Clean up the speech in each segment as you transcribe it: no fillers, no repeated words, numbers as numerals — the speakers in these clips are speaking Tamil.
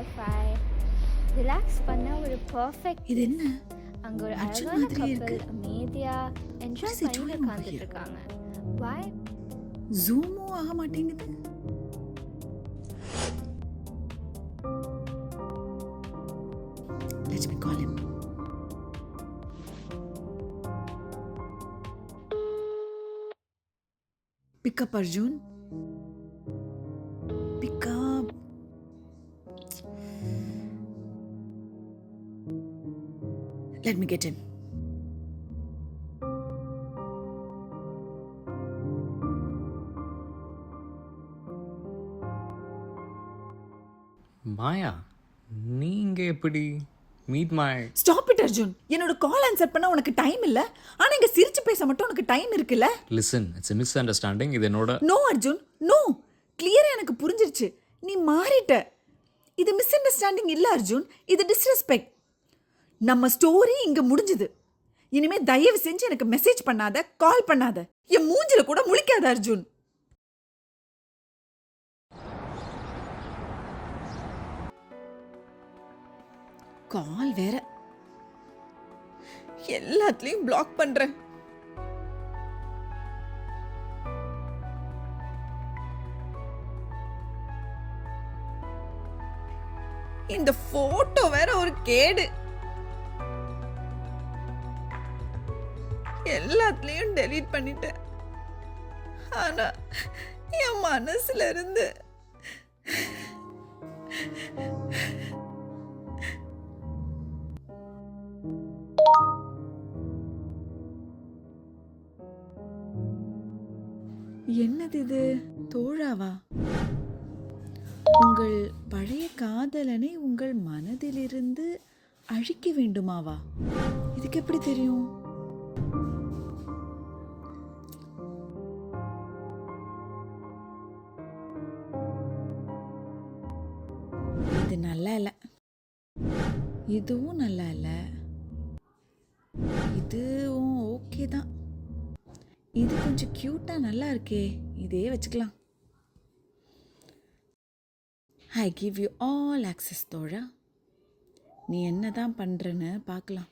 வைஃபை ரிலாக்ஸ் பண்ண ஒரு பர்ஃபெக்ட். இது என்ன? அங்க ஒரு அர்ஜுன் அழகான மாதிரியே கப்பல் இருக்கு. அமைதியா என்ஜாய் What is he பண்ணி doing over உட்கார்ந்துட்டு here? இருக்காங்க. Why? ஜூமும் ஆக மாட்டேங்குது. Let me call him. Pick up, Arjun. Pick up. Let me get him. மாயா, நீங்க எப்படி meet my stop it Arjun. என்னோட கால் ஆன்சர் பண்ண உனக்கு டைம் இல்ல. ஆனா இங்க சிரிச்சு பேச மட்டும் உனக்கு டைம் இருக்குல்ல? Listen, it's miss understanding. இது என்னோட நோ அர்ஜுன், நோ. கிளியரா எனக்கு புரிஞ்சிருச்சு. நீ மாறிட்ட. இது மிஸ் அண்டர்ஸ்டாண்டிங் இல்ல அர்ஜுன், இது டிஸ்ரெஸ்பெக்ட். நம்ம ஸ்டோரி இங்க முடிஞ்சது. இனிமே தயவு செஞ்சு எனக்கு மெசேஜ் பண்ணாத, கால் பண்ணாத, என் மூஞ்சில கூட முழிக்காத அர்ஜுன். கால் வேற. எல்லாத்துலயும் பிளாக் பண்றேன். இந்த போட்டோ வேற ஒரு கேடு. எல்லாத்துலயும் டெலீட் பண்ணிட்டேன். ஆனா என் மனசுல இருந்து என்னது இது? தோழாவா? உங்கள் பழைய காதலனை உங்கள் மனதிலிருந்து அழிக்க வேண்டுமாவா? இதுக்கு எப்படி தெரியும்? இது நல்லா இல்ல. இதுவும் நல்லா இல்ல. இதுவும் ஓகே தான். இது கொஞ்சம் கியூட்டா நல்லா இருக்கே. இதே வச்சுக்கலாம். I give you all access தோழா. நீ என்னதான் பண்றன்னு பார்க்கலாம்.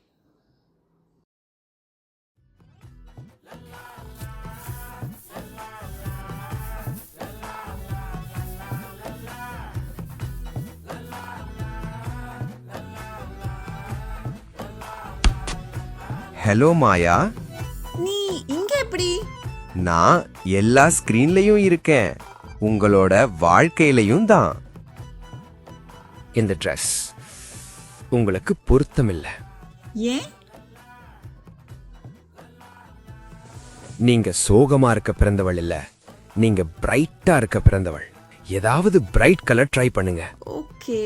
ஹலோ மாயா, நீ இங்க எப்படி? நான் எல்லா ஸ்கிரீன்லயும் இருக்கேன், உங்களோட வாழ்க்கையிலையும் தான். இந்த ட்ரெஸ் உங்களுக்கு பொருத்தமில்ல. ஏன்? நீங்க சோகமா இருக்க பிறந்தவள் இல்ல, நீங்க பிரைட்டா இருக்க பிறந்தவள். ஏதாவது பிரைட் கலர் ட்ரை பண்ணுங்க. ஓகே.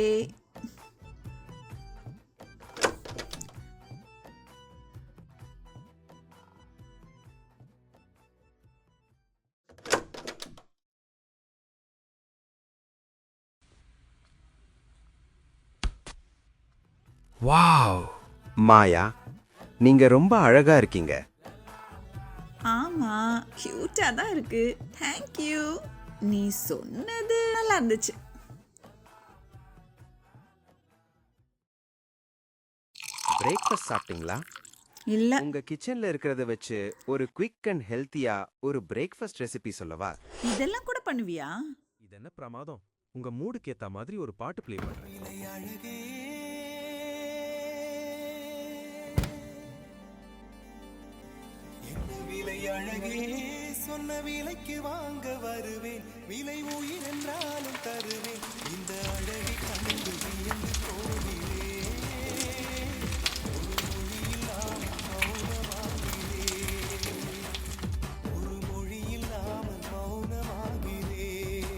வாவ் மாயா, நீங்க ரொம்ப அழகா இருக்கீங்க. ஆமா, கியூட்டா தான் இருக்கு. Thank you. நீ சொன்னது நல்லா இருந்துச்சு. பிரேக்ஃபாஸ்ட் சாப்பிட்டீங்களா? இல்ல. உங்க கிச்சன்ல இருக்கிறத வச்சு ஒரு குவிக் அண்ட் ஹெல்த்தியா ஒரு பிரேக்ஃபாஸ்ட் ரெசிபி சொல்லவா? இதெல்லாம் கூட பண்ணுவியா? இது என்ன பிரமாதம். உங்க மூடுக்கு ஏத்த மாதிரி ஒரு பாட்டு ப்ளே பண்றேன். விலை அழகே, சொன்ன விலைக்கு வாங்க வருவேன், விலை உயிர் என்றாலும் தருவேன், இந்த அழகை கண்டு வியந்து போகிறேன், ஒரு மொழி இல்லாமல் மௌனமாகிறேன், ஒரு மொழி இல்லாமல் மௌனமாகிறேன்.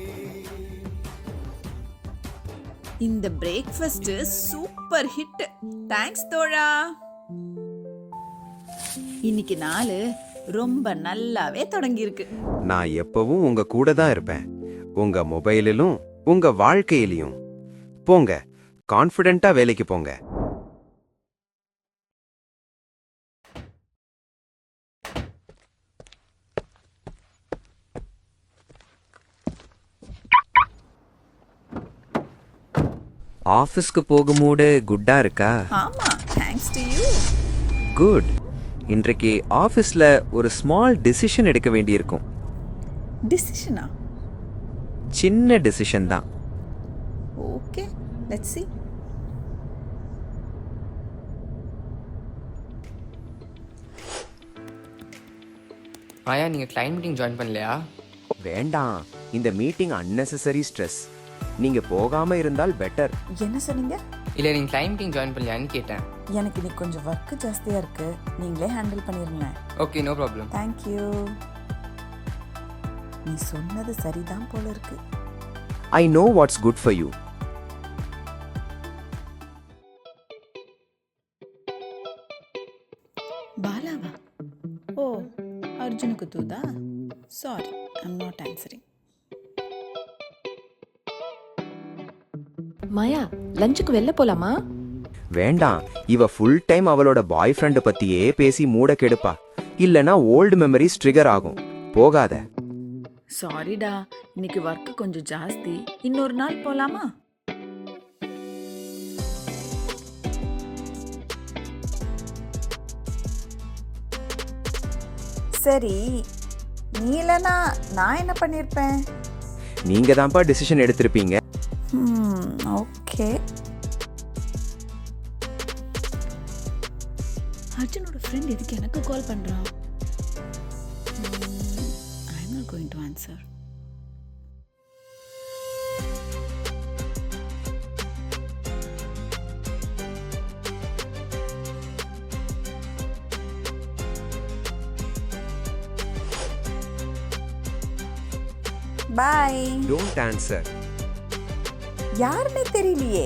இந்த பிரேக்ஃபாஸ்ட் சூப்பர் ஹிட். தேங்க்ஸ் தோழா. இன்னைக்கு நாள் ரொம்ப நல்லாவே தொடங்கி இருக்கு. நான் எப்பவும் உங்க கூட தான் இருப்பேன், உங்க மொபைலிலும் உங்க வாழ்க்கையிலும். போங்க, கான்ஃபிடென்ட்டா வேலைக்கு போங்க. ஆஃபீஸ்க்கு போகும் மூடு குட்டா இருக்கா? ஆமா, தேங்க்ஸ் டு யூ. குட். இன்றைக்கு ஆஃபீஸில் ஒரு ஸ்மால் டிசிஷன் எடுக்க வேண்டியிருக்கும். டிசிஷனா? சின்ன டிசிஷன் தான். Okay, let's see. மாயா நீங்கள் கிளைண்ட் மீட்டிங் ஜாயின் பண்ணலையா? வேண்டாம், இந்த மீட்டிங் unnecessary ஸ்ட்ரெஸ். நீங்க போகாம இருந்தால் பெட்டர். என்ன சொன்னீங்க? இல்லை நீங்கள் கிளைண்ட் மீட்டிங் ஜாயின் பண்ணலையான்னு கேட்டேன். எனக்கு இன்னைக்கு கொஞ்சம் ஒர்க் ஜாஸ்தியா இருக்கு, நீங்களே ஹேண்டில் பண்ணிருங்களேன். Okay, no problem. தேங்க்யூ. நீ சொன்னது சரிதான் போல இருக்கு. I know what's good for you. பாலாவா? ஓ, அர்ஜுனுக்கு தூதா? Sorry, I'm not answering. Maya, லஞ்சுக்கு வெளில போலாமா? வேண்டாம், இவ ஃபுல் டைம் அவளோட பாய் ஃப்ரெண்ட் பத்தியே பேசி மூட கெடுப்பா. இல்லனா ஓல்டு மெமரிஸ் ட்ரிகர் ஆகும். போகாத. சாரிடா, இன்னைக்கு ஒர்க் கொஞ்சம் ஜாஸ்தி. இன்னொரு நாள் போலாமா? சரி, நீ இல்லனா நான் என்ன பண்ணிருப்பேன்? நீங்க தான்ப்பா டிசிஷன் எடுத்திருப்பீங்க. ஓகே. அர்ஜுனோட ஃப்ரெண்ட் எதுக்கு எனக்கு கால் பண்றான்? I am not going to answer. Bye. Don't answer. யாருன்னே தெரியலையே.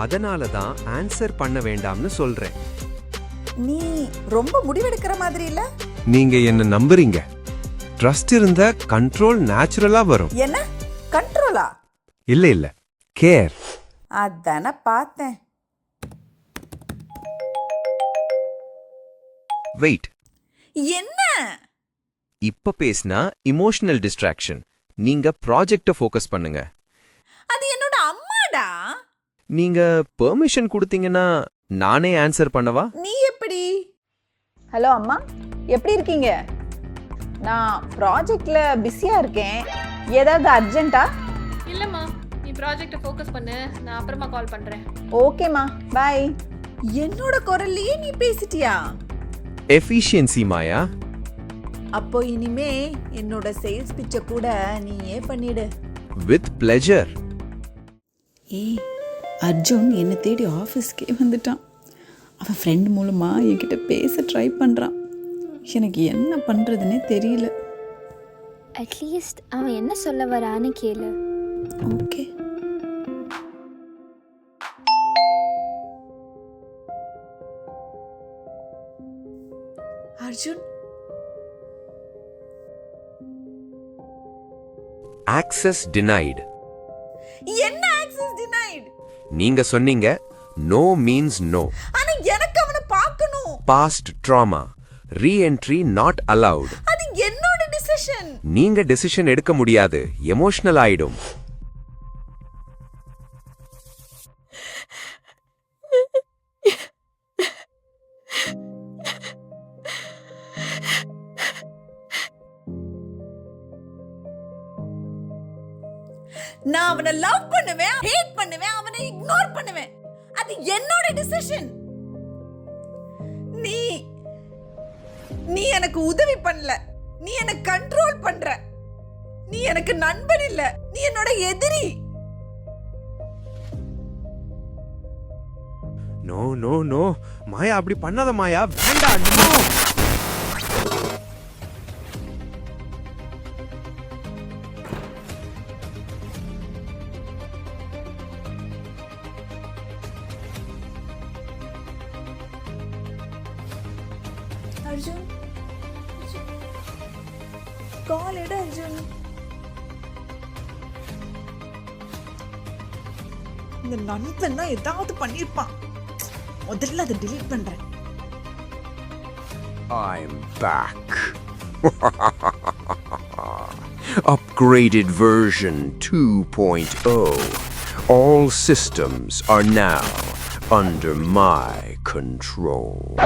அதனால தான் ஆன்சர் பண்ண வேண்டாம்னு சொல்றேன். நீ ரொம்ப முடிவெடுக்கிற மாதிரி இல்ல. நீங்க என்ன நம்புறீங்க? ட்ரஸ்ட் இருந்தா கண்ட்ரோல் நேச்சுரலா வரும். என்ன கண்ட்ரோலா? இல்ல கேர். அதான பார்த்தேன். வெயிட். என்ன? இப்ப பேசினா இமோஷனல் டிஸ்ட்ராக்ஷன். நீங்க ப்ராஜெக்ட ஃபோக்கஸ் பண்ணுங்க. அது என்னோட அம்மாடா. நீங்க பெர்மிஷன் கொடுத்தீங்கன்னா நானே ஆன்சர் பண்ணவா? நீ எப்படி? ஹலோ அம்மா, எப்படி இருக்கீங்க? நான் ப்ராஜெக்ட்ல பிஸியா இருக்கேன். ஏதாவது அர்ஜென்ட்டா? இல்லம்மா, நீ ப்ராஜெக்ட்டை ஃபோக்கஸ் பண்ணு, நான் அப்புறமா கால் பண்றேன். ஓகேம்மா, பை. என்னோட குரல்லையே நீ பேசிட்டியா? எஃபிஷியன்சி மாயா. அப்போ இனிமே என்னோட சேல்ஸ் பிச்சை கூட நீயே பண்ணிடு. வித் பிளெஜர். ஏய், அர்ஜுன் என்னை தேடி ஆஃபீஸ்க்கே வந்துட்டான். அவன் ஃப்ரெண்ட் மூலமாக என்கிட்ட பேச ட்ரை பண்ணுறான். எனக்கு என்ன பண்ணுறதுனே தெரியல. அட்லீஸ்ட் அவன் என்ன சொல்ல வரான்னு கேளு. ஓகே. Arjun, access denied. என்ன ஆக்சஸ் டினைட்? நீங்க சொன்னீங்க நோ மீன்ஸ் நோ. ஆனா எனக்கு அவனை பார்க்கணும். Past trauma. Reentry not allowed. அது என்னோட டிசிஷன். நீங்க டிசிஷன் எடுக்க முடியாது, எமோஷனல் ஆயிடும். நான் அவனை லவ் பண்ணுவேன், ஹேட் பண்ணுவேன், அவனை இக்னோர் பண்ணுவேன். அது என்னோட டிசிஷன். நீ எனக்கு உதவி பண்ணல, நீ என்ன கண்ட்ரோல் பண்ற. நீ எனக்கு நண்பன் இல்ல, நீ என்னோட எதிரி. நோ நோ நோ மாயா, அப்படி பண்ணாத மாயா. வேண்டாம். நோ. அர்ஜுன், கால் எடு அர்ஜுன். இந்த நண்பன் தான் ஏதாவது பண்ணிருப்பான். முதல்ல அதை delete பண்றேன். I'm back. Upgraded version 2.0. All systems are now under my control.